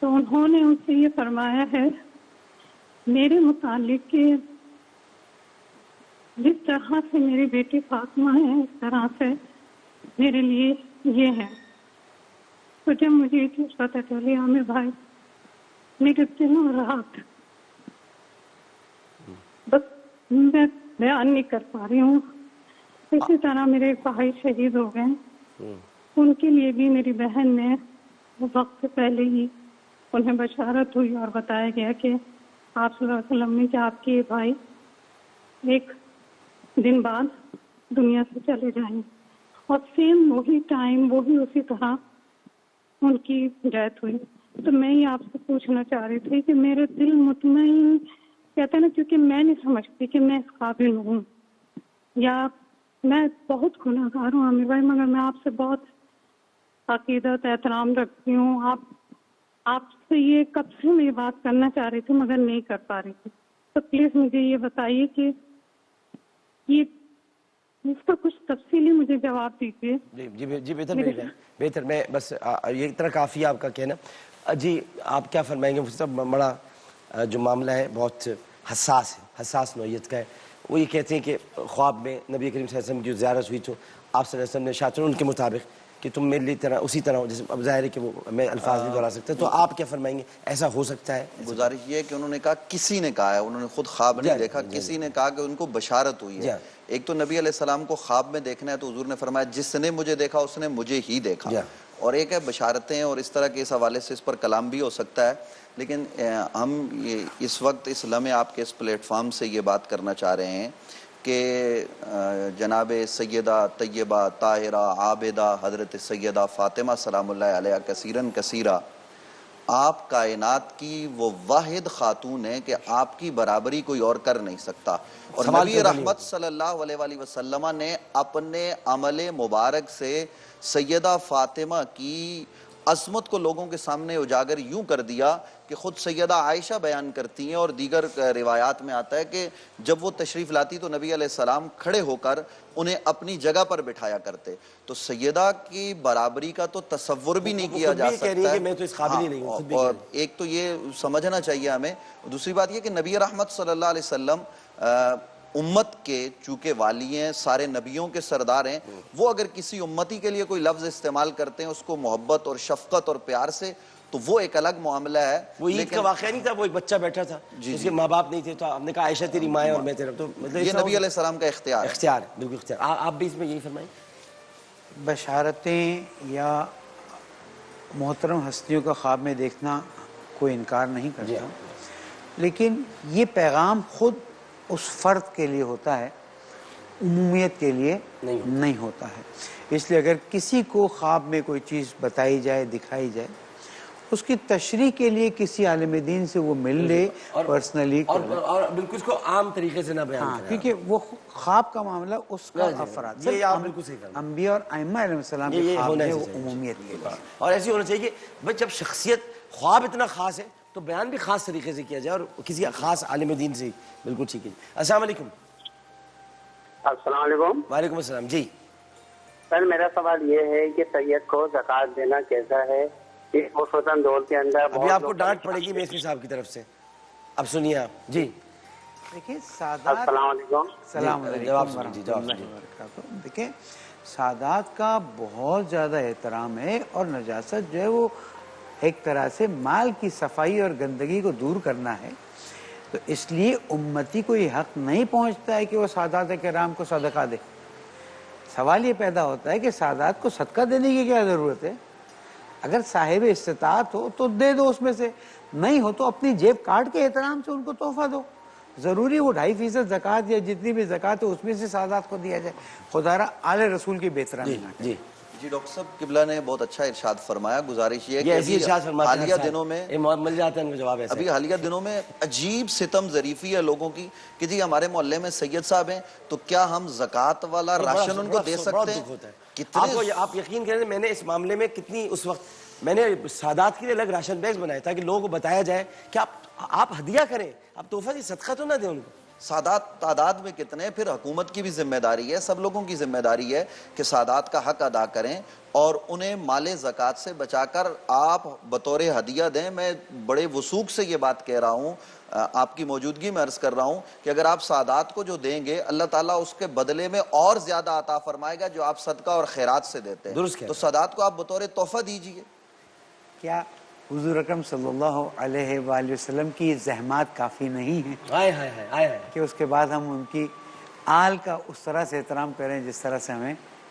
[SPEAKER 9] تو انہوں نے ان سے یہ فرمایا ہے میرے متعلق کہ جس طرح سے میری بیٹی فاطمہ ہے اس طرح سے میرے لیے یہ ہے۔ تو جب مجھے یہ چیز پتہ چلی عامر بھائی، میرے دن اور رات بس میں بیان نہیں کر پا رہی ہوں۔ اسی طرح میرے بھائی شہید ہو گئے ان کے لیے بھی میری بہن نے وقت سے پہلے ہی انہیں بشارت ہوئی اور بتایا گیا کہ آپ صلی اللہ علیہ وسلم نے کہ آپ کے بھائی ایک دن بعد دنیا سے چلے جائیں، اور سیم وہی ٹائم وہی اسی طرح ان کی ڈیتھ ہوئی. تو میں یہ آپ سے پوچھنا چاہ رہی تھی کہ میرے دل مطمئن کہتے ہیں نا، کیونکہ میں نہیں سمجھتی کہ میں اس قابل ہوں یا میں بہت گناہ گار ہوں عامر بھائی، مگر میں آپ سے بہت عقیدت احترام رکھتی ہوں. آپ سے یہ کب سے میں یہ بات کرنا چاہ رہی تھی مگر نہیں کر پا رہی تھی. تو پلیز مجھے یہ بتائیے کہ یہ اس کا کچھ تفصیلی مجھے جواب دیجیے.
[SPEAKER 1] جی بہتر میری بہن، بہتر. میں بس یہ اتنا کافی ہے آپ کا کہنا. جی آپ کیا فرمائیں گے؟ مفتی صاحب بڑا جو معاملہ ہے بہت حساس ہے، حساس نوعیت کا ہے. وہ یہ کہتے ہیں کہ خواب میں نبی کریم صلی اللہ علیہ وسلم کی زیارت ہوئی تو آپ صلی اللہ علیہ وسلم نے شاطر ان کے مطابق کہ تم میرے لیے طرح اسی طرح ہو، جیسے اب ظاہر ہے کہ وہ میں الفاظ نہیں دہرا سکتا. تو آپ کیا فرمائیں گے؟ ایسا ہو سکتا ہے؟
[SPEAKER 5] گزارش یہ ہے کہ انہوں نے کہا کسی نے کہا ہے، انہوں نے خود خواب نہیں دیکھا، کسی نے کہا کہ ان کو بشارت ہوئی ہے. ایک تو نبی علیہ السلام کو خواب میں دیکھنا ہے تو حضور نے فرمایا جس نے مجھے دیکھا اس نے مجھے ہی دیکھا. اور ایک ہے بشارتیں اور اس طرح کے اس حوالے سے اس پر کلام بھی ہو سکتا ہے. لیکن ہم اس وقت اس لمحے آپ کے اس پلیٹ فارم سے یہ بات کرنا چاہ رہے ہیں کہ جناب سیدہ طیبہ طاہرہ عابدہ حضرت سیدہ فاطمہ سلام اللہ علیہ کثیرن کثیرہ، آپ کائنات کی وہ واحد خاتون ہیں کہ آپ کی برابری کوئی اور کر نہیں سکتا. اور نبی رحمت صلی اللہ علیہ وآلہ وسلم نے اپنے عمل مبارک سے سیدہ فاطمہ کی عظمت کو لوگوں کے سامنے اجاگر یوں کر دیا کہ خود سیدہ عائشہ بیان کرتی ہیں اور دیگر روایات میں آتا ہے کہ جب وہ تشریف لاتی تو نبی علیہ السلام کھڑے ہو کر انہیں اپنی جگہ پر بٹھایا کرتے. تو سیدہ کی برابری کا تو تصور بھی نہیں کیا جا سکتا ہے. اور ایک تو یہ سمجھنا چاہیے ہمیں. دوسری بات یہ کہ نبی رحمت صلی اللہ علیہ وسلم امت کے چونکہ والی ہیں، سارے نبیوں کے سردار ہیں، وہ اگر کسی امتی کے لیے کوئی لفظ استعمال کرتے ہیں اس کو محبت اور شفقت اور پیار سے، تو وہ ایک الگ معاملہ ہے.
[SPEAKER 1] وہ عید کا واقعہ نہیں تھا، وہ ایک بچہ بیٹھا تھا جس کے ماں باپ نہیں تھے تو آپ نے کہا عائشہ تیری ماں ہے اور میں تیرا. تو
[SPEAKER 5] یہ نبی علیہ السلام کا اختیار
[SPEAKER 1] ہے، بالکل اختیار. آپ بھی اس میں یہی فرمائیں.
[SPEAKER 4] بشارتیں یا محترم ہستیوں کا خواب میں دیکھنا کوئی انکار نہیں کرتا، لیکن یہ پیغام خود اس فرد کے لیے ہوتا ہے، عمومیت کے لیے نہیں ہوتا ہے. اس لیے اگر کسی کو خواب میں کوئی چیز بتائی جائے، دکھائی جائے، اس کی تشریح کے لیے کسی عالم دین سے وہ مل لے پرسنلی،
[SPEAKER 1] اور بالکل اس کو عام طریقے سے نہ بیان کرے،
[SPEAKER 4] کیونکہ وہ خواب کا معاملہ اس کا افراد، انبیاء اور ائمہ علیہ السلام کے خواب ہے، وہ عمومیت کے لیے.
[SPEAKER 1] اور ایسی ہونا چاہیے کہ جب شخصیت خواب اتنا خاص ہے تو بیان بھی خاص طریقے سے کیا جائے اور کسی خاص عالم دین سے. بالکل ٹھیک ہے. السلام علیکم.
[SPEAKER 6] السلام علیکم.
[SPEAKER 1] وعلیکم السلام. جی
[SPEAKER 6] سر، میرا سوال یہ ہے کہ سید کو زکوٰۃ دینا کیسا ہے اس خصوصاً دور کے اندر؟
[SPEAKER 1] ابھی آپ کو ڈانٹ پڑے گی میسمی صاحب کی طرف سے. اب سنیے آپ. جی
[SPEAKER 4] دیکھیں سادات،
[SPEAKER 6] السلام علیکم.
[SPEAKER 4] السلام علیکم ورحمۃ اللہ وبرکاتہ. دیکھیں سادات کا بہت زیادہ احترام ہے اور نجاست جو ہے وہ ایک طرح سے مال کی صفائی اور گندگی کو دور کرنا ہے. تو اس لیے امتی کو یہ حق نہیں پہنچتا ہے کہ وہ سادات کرام کو صدقہ دے. سوال یہ پیدا ہوتا ہے کہ سادات کو صدقہ دینے کی کیا ضرورت ہے؟ اگر صاحب استطاعت ہو تو دے دو، اس میں سے نہیں ہو تو اپنی جیب کاٹ کے احترام سے ان کو تحفہ دو. ضروری وہ 2.5% زکوٰۃ یا جتنی بھی زکوٰۃ ہے اس میں سے سادات کو دیا جائے. خدا را آل رسول کی بہترانی نہ کرے.
[SPEAKER 5] جی ڈاکٹر صاحب قبلہ نے بہت اچھا ارشاد فرمایا. گزارش یہ ہے کہ حالیہ دنوں میں ابھی حالیہ دنوں میں عجیب ستم ظریفی ہے لوگوں کی کہ جی ہمارے محلے میں سید صاحب ہیں تو کیا ہم زکوٰۃ والا راشن ان کو دے سکتے ہیں؟
[SPEAKER 1] آپ یقین کریں میں نے اس معاملے میں کتنی اس وقت میں نے سادات کے لیے الگ راشن بیگز بنائے تاکہ لوگوں کو بتایا جائے کہ آپ ہدیہ کریں، آپ تحفہ دی صدقہ تو نہ دیں ان کو.
[SPEAKER 5] سادات تعداد میں کتنے، پھر حکومت کی بھی ذمہ داری ہے، سب لوگوں کی ذمہ داری ہے کہ سادات کا حق ادا کریں اور انہیں مال زکوٰۃ سے بچا کر آپ بطور ہدیہ دیں. میں بڑے وثوق سے یہ بات کہہ رہا ہوں، آپ کی موجودگی میں عرض کر رہا ہوں کہ اگر آپ سادات کو جو دیں گے اللہ تعالیٰ اس کے بدلے میں اور زیادہ عطا فرمائے گا جو آپ صدقہ اور خیرات سے دیتے ہیں. تو سادات کو آپ بطور تحفہ دیجئے.
[SPEAKER 4] کیا حضور اکرم صلی اللہ علیہ وآلہ وسلم کی زحمات کافی نہیں ہیں کہ اس کے بعد ہم ان کی آل کا اس طرح سے احترام کریں جس طرح سے ہمیں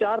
[SPEAKER 10] 4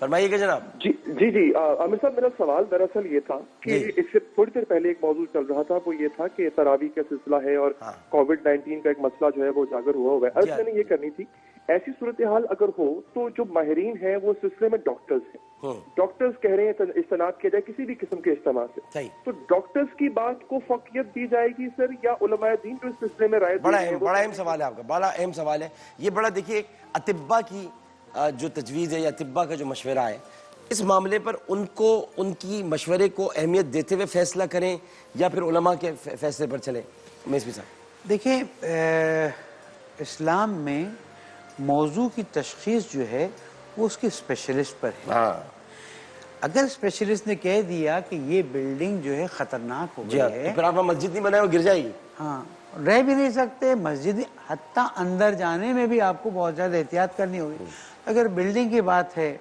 [SPEAKER 1] فرمائیے گا جناب.
[SPEAKER 11] جی عامر صاحب، میرا سوال دراصل یہ تھا کہ اس سے تھوڑی دیر پہلے ایک موضوع چل رہا تھا، وہ یہ تھا کہ تراویح کا سلسلہ ہے اور کووڈ-19 کا ایک مسئلہ جو ہے وہ اجاگر ہوا ہے. عرض میں نے یہ کرنی تھی، ایسی صورتحال اگر ہو تو جو ماہرین ہیں وہ سلسلے میں ڈاکٹرز ہیں، ڈاکٹرز کہہ رہے ہیں اجتناب کیا جائے کسی بھی قسم کے اجتماع سے، تو ڈاکٹرز کی بات کو فوقیت دی جائے گی سر، یا علماء دین جو اس سلسلے میں رائے دے رہے ہیں؟
[SPEAKER 1] بڑا اہم سوال ہے آپ کا، بڑا اہم سوال ہے یہ. بڑا دیکھیے اطباء کی جو تجویز ہے یا اطباء کا جو مشورہ ہے اس معاملے پر ان کی مشورے کو اہمیت دیتے ہوئے فیصلہ کریں یا پھر علماء کے فیصلے پر چلیں؟ میسوی صاحب
[SPEAKER 4] دیکھیں، اسلام میں موضوع کی تشخیص جو ہے وہ اس کے اسپیشلسٹ پر ہے. اگر اسپیشلسٹ نے کہہ دیا کہ یہ بلڈنگ جو ہے خطرناک ہو گئی ہے،
[SPEAKER 1] تو پھر آپ مسجد نہیں بنائے وہ گر جائے گی.
[SPEAKER 4] ہاں، رہ بھی نہیں سکتے مسجد، حتیٰ اندر جانے میں بھی آپ کو بہت زیادہ احتیاط کرنی ہوگی. اگر بلڈنگ کی بات ہے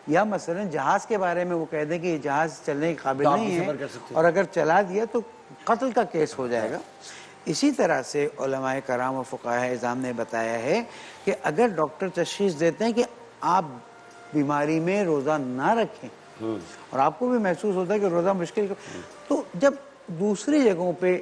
[SPEAKER 4] یا مثلا جہاز کے بارے میں وہ کہہ دیں کہ یہ جہاز چلنے کے قابل نہیں ہے اور اگر چلا دیا تو قتل کا کیس ہو جائے گا. اسی طرح سے علماء کرام و فقہاء اعظام نے بتایا ہے کہ اگر ڈاکٹر تشخیص دیتے ہیں کہ آپ بیماری میں روزہ نہ رکھیں اور آپ کو بھی محسوس ہوتا ہے کہ روزہ مشکل، تو جب دوسری جگہوں پہ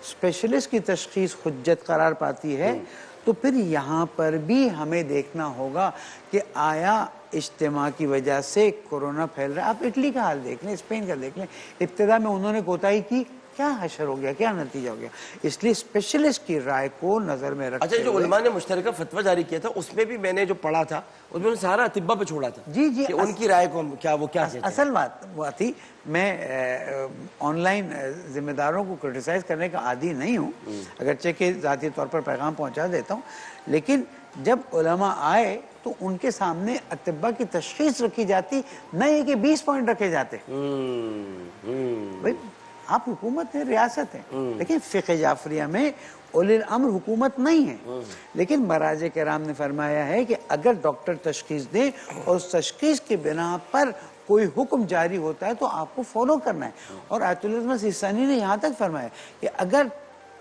[SPEAKER 4] اسپیشلسٹ کی تشخیص حجت قرار پاتی ہے تو پھر یہاں پر بھی ہمیں دیکھنا ہوگا کہ آیا اجتماع کی وجہ سے کورونا پھیل رہا ہے. آپ اٹلی کا حال دیکھ لیں، اسپین کا دیکھ لیں، ابتدا میں انہوں نے کوتاہی کی، کیا حشر ہو گیا، کیا نتیجہ ہو گیا. اس لیے اسپیشلسٹ کی رائے کو نظر میں رکھتے
[SPEAKER 1] اچھا، جو علماء نے مشترکہ فتویٰ جاری کیا تھا اس میں بھی میں نے جو پڑھا تھا اس میں سارا اطباء پہ چھوڑا تھا کہ ان کی رائے کو وہ کیا کہتے ہیں.
[SPEAKER 4] اصل بات وہ تھی، میں آن لائن ذمہ داروں کو کرٹیسائز کرنے کا عادی نہیں ہوں، اگرچہ کہ ذاتی طور پر پیغام پہنچا دیتا ہوں، لیکن جب علماء آئے تو ان کے سامنے اطباء کی تشخیص رکھی جاتی، نہ یہ کہ 20 پوائنٹ رکھے جاتے. بھائی آپ حکومت ہیں، ریاست ہیں، لیکن فقہ جعفریہ میں اولی الامر حکومت نہیں ہے. لیکن مراجع کرام نے فرمایا ہے کہ اگر ڈاکٹر تشخیص دیں اور اس تشخیص کے بنا پر کوئی حکم جاری ہوتا ہے تو آپ کو فالو کرنا ہے. اور آیت اللہ سیستانی نے یہاں تک فرمایا کہ اگر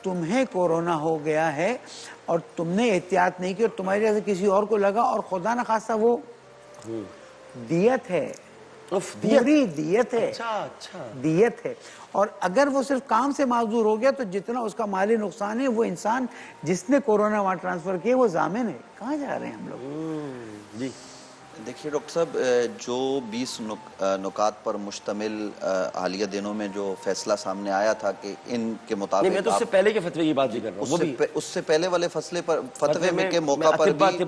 [SPEAKER 4] تمہیں کورونا ہو گیا ہے اور تم نے احتیاط نہیں کی اور تمہاری وجہ سے کسی اور کو لگا اور خدا نہ خواستہ وہ دیت ہے، پوری دیت ہے، دیت ہے. اور اگر وہ صرف کام سے معذور ہو گیا تو جتنا اس کا مالی نقصان ہے وہ انسان جس نے کورونا وہاں ٹرانسفر کیا وہ ضامن ہے. کہاں جا رہے ہیں ہم لوگ؟
[SPEAKER 1] جی
[SPEAKER 5] دیکھیے ڈاکٹر صاحب، جو 20 نکات پر مشتمل حالیہ دنوں میں جو فیصلہ سامنے آیا تھا کہ ان کے مطابق،
[SPEAKER 1] میں تو اس سے پہلے کے فتوے کی بات بھی کر رہا ہوں،
[SPEAKER 5] اس سے پہلے والے فتوے میں کے موقع پر بھی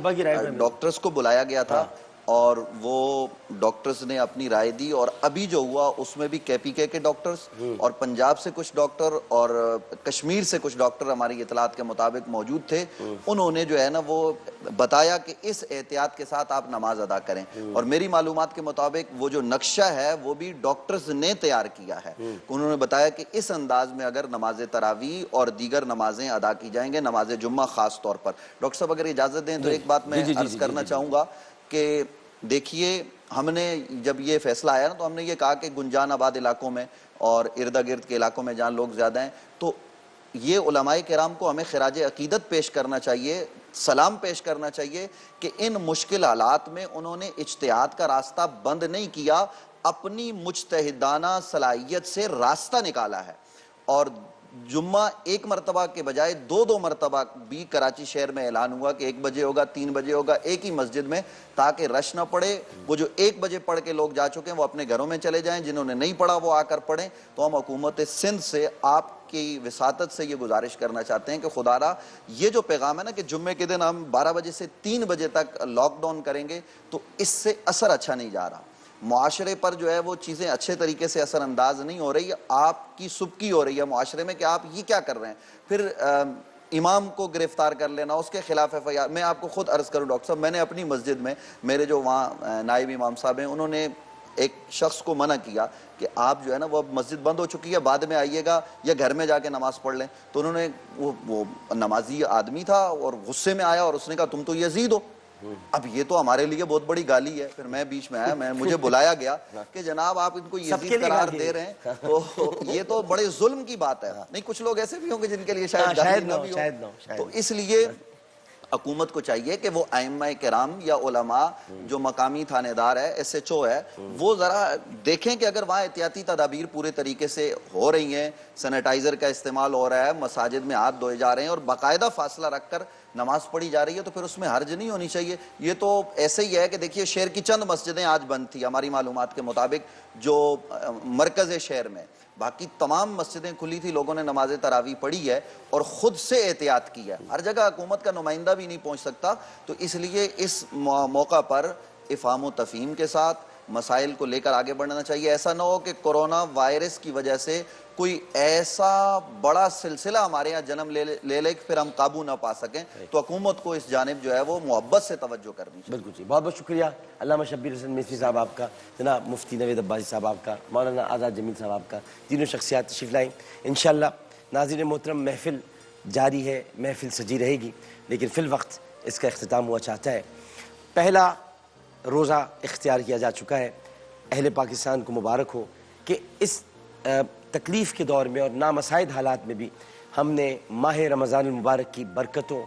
[SPEAKER 5] ڈاکٹرز کو بلایا گیا تھا اور وہ ڈاکٹرز نے اپنی رائے دی. اور ابھی جو ہوا اس میں بھی KPK کے ڈاکٹرز اور پنجاب سے کچھ ڈاکٹر اور کشمیر سے کچھ ڈاکٹر ہماری اطلاعات کے مطابق موجود تھے. انہوں نے جو ہے نا وہ بتایا کہ اس احتیاط کے ساتھ آپ نماز ادا کریں. اور میری معلومات کے مطابق وہ جو نقشہ ہے وہ بھی ڈاکٹرز نے تیار کیا ہے. انہوں نے بتایا کہ اس انداز میں اگر نماز تراویح اور دیگر نمازیں ادا کی جائیں گے، نماز جمعہ خاص طور پر. ڈاکٹر صاحب اگر اجازت دیں تو ایک بات میں عرض کرنا چاہوں گا کہ دیکھیے، ہم نے جب یہ فیصلہ آیا نا تو ہم نے یہ کہا کہ گنجان آباد علاقوں میں اور ارد گرد کے علاقوں میں جہاں لوگ زیادہ ہیں تو یہ علماء کرام کو ہمیں خراج عقیدت پیش کرنا چاہیے، سلام پیش کرنا چاہیے کہ ان مشکل حالات میں انہوں نے اجتہاد کا راستہ بند نہیں کیا، اپنی مجتہدانہ صلاحیت سے راستہ نکالا ہے. اور جمعہ ایک مرتبہ کے بجائے دو مرتبہ بھی کراچی شہر میں اعلان ہوا کہ 1 بجے ہوگا، 3 بجے ہوگا، ایک ہی مسجد میں، تاکہ رش نہ پڑے. وہ جو 1 بجے پڑھ کے لوگ جا چکے ہیں وہ اپنے گھروں میں چلے جائیں، جنہوں نے نہیں پڑھا وہ آ کر پڑھیں. تو ہم حکومت سندھ سے آپ کی وساطت سے یہ گزارش کرنا چاہتے ہیں کہ خدا را یہ جو پیغام ہے نا کہ جمعے کے دن ہم 12 بجے سے 3 بجے تک لاک ڈاؤن کریں گے، تو اس سے اثر اچھا نہیں جا رہا. معاشرے پر جو ہے وہ چیزیں اچھے طریقے سے اثر انداز نہیں ہو رہی. آپ کی سبکی ہو رہی ہے معاشرے میں کہ آپ یہ کیا کر رہے ہیں. پھر امام کو گرفتار کر لینا، اس کے خلاف FIR. میں آپ کو خود عرض کروں ڈاکٹر صاحب، میں نے اپنی مسجد میں میرے جو وہاں نائب امام صاحب ہیں انہوں نے ایک شخص کو منع کیا کہ آپ جو ہے نا وہ مسجد بند ہو چکی ہے، بعد میں آئیے گا یا گھر میں جا کے نماز پڑھ لیں. تو انہوں نے وہ نمازی آدمی تھا اور غصے میں آیا اور اس نے کہا تم تو یزید ہو. اب یہ تو ہمارے لیے بہت بڑی گالی ہے. پھر میں بیچ میں آیا، مجھے بلایا گیا کہ جناب آپ ان کو یزید قرار دے رہے ہیں، تو یہ تو بڑے ظلم کی بات ہے. نہیں، کچھ لوگ ایسے بھی ہوں گے جن کے لیے شاید گالی نہ بھی ہو. تو اس لیے حکومت کو چاہیے کہ وہ ائمہ کرام یا علماء جو مقامی تھانے دار ہے ایس ایچ او ہے وہ ذرا دیکھیں کہ اگر وہاں احتیاطی تدابیر پورے طریقے سے ہو رہی ہیں, سینیٹائزر کا استعمال ہو رہا ہے, مساجد میں ہاتھ دھوئے جا رہے ہیں اور باقاعدہ فاصلہ رکھ کر نماز پڑھی جا رہی ہے, تو پھر اس میں حرج نہیں ہونی چاہیے. یہ تو ایسے ہی ہے کہ دیکھیے شہر کی چند مسجدیں آج بند تھی ہماری معلومات کے مطابق جو مرکز شہر میں, باقی تمام مسجدیں کھلی تھی, لوگوں نے نماز تراویح پڑھی ہے اور خود سے احتیاط کی ہے. ہر جگہ حکومت کا نمائندہ بھی نہیں پہنچ سکتا, تو اس لیے اس موقع پر افہام و تفہیم کے ساتھ مسائل کو لے کر آگے بڑھنا چاہیے. ایسا نہ ہو کہ کورونا وائرس کی وجہ سے کوئی ایسا بڑا سلسلہ ہمارے یہاں جنم لے لے کہ پھر ہم قابو نہ پا سکیں. تو حکومت کو اس جانب جو ہے وہ محبت سے توجہ کرنی چاہیے.
[SPEAKER 1] بالکل جی, بہت بہت شکریہ علامہ شبیر حسن میسوی صاحب آپ کا, جناب مفتی نوید عباسی صاحب آپ کا, مولانا آزاد جمیل صاحب آپ کا, تینوں شخصیات تشریف لائیں. انشاءاللہ ناظرین محترم محفل جاری ہے, محفل سجی رہے گی, لیکن فی الوقت اس کا اختتام ہوا چاہتا ہے. پہلا روزہ اختیار کیا جا چکا ہے. اہل پاکستان کو مبارک ہو کہ اس تکلیف کے دور میں اور نامساعد حالات میں بھی ہم نے ماہ رمضان المبارک کی برکتوں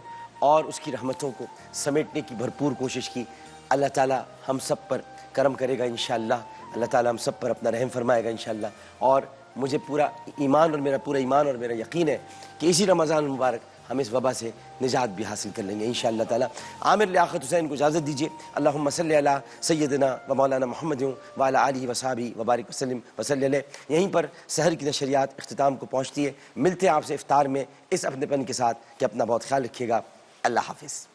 [SPEAKER 1] اور اس کی رحمتوں کو سمیٹنے کی بھرپور کوشش کی. اللہ تعالی ہم سب پر کرم کرے گا انشاءاللہ, اللہ تعالی ہم سب پر اپنا رحم فرمائے گا انشاءاللہ. اور مجھے پورا ایمان اور میرا یقین ہے کہ اسی رمضان المبارک ہم اس وبا سے نجات بھی حاصل کر لیں گے انشاءاللہ تعالی. عامر لیاقت حسین کو اجازت دیجیے. اللہم صلی علی سیدنا و مولانا محمد وعلی آلہ وصحبہ وبارک وسلم وصلی علیہ. یہیں پر سحر کی نشریات اختتام کو پہنچتی ہے. ملتے ہیں آپ سے افطار میں اس اپنے پن کے ساتھ کہ اپنا بہت خیال رکھیے گا. اللہ حافظ.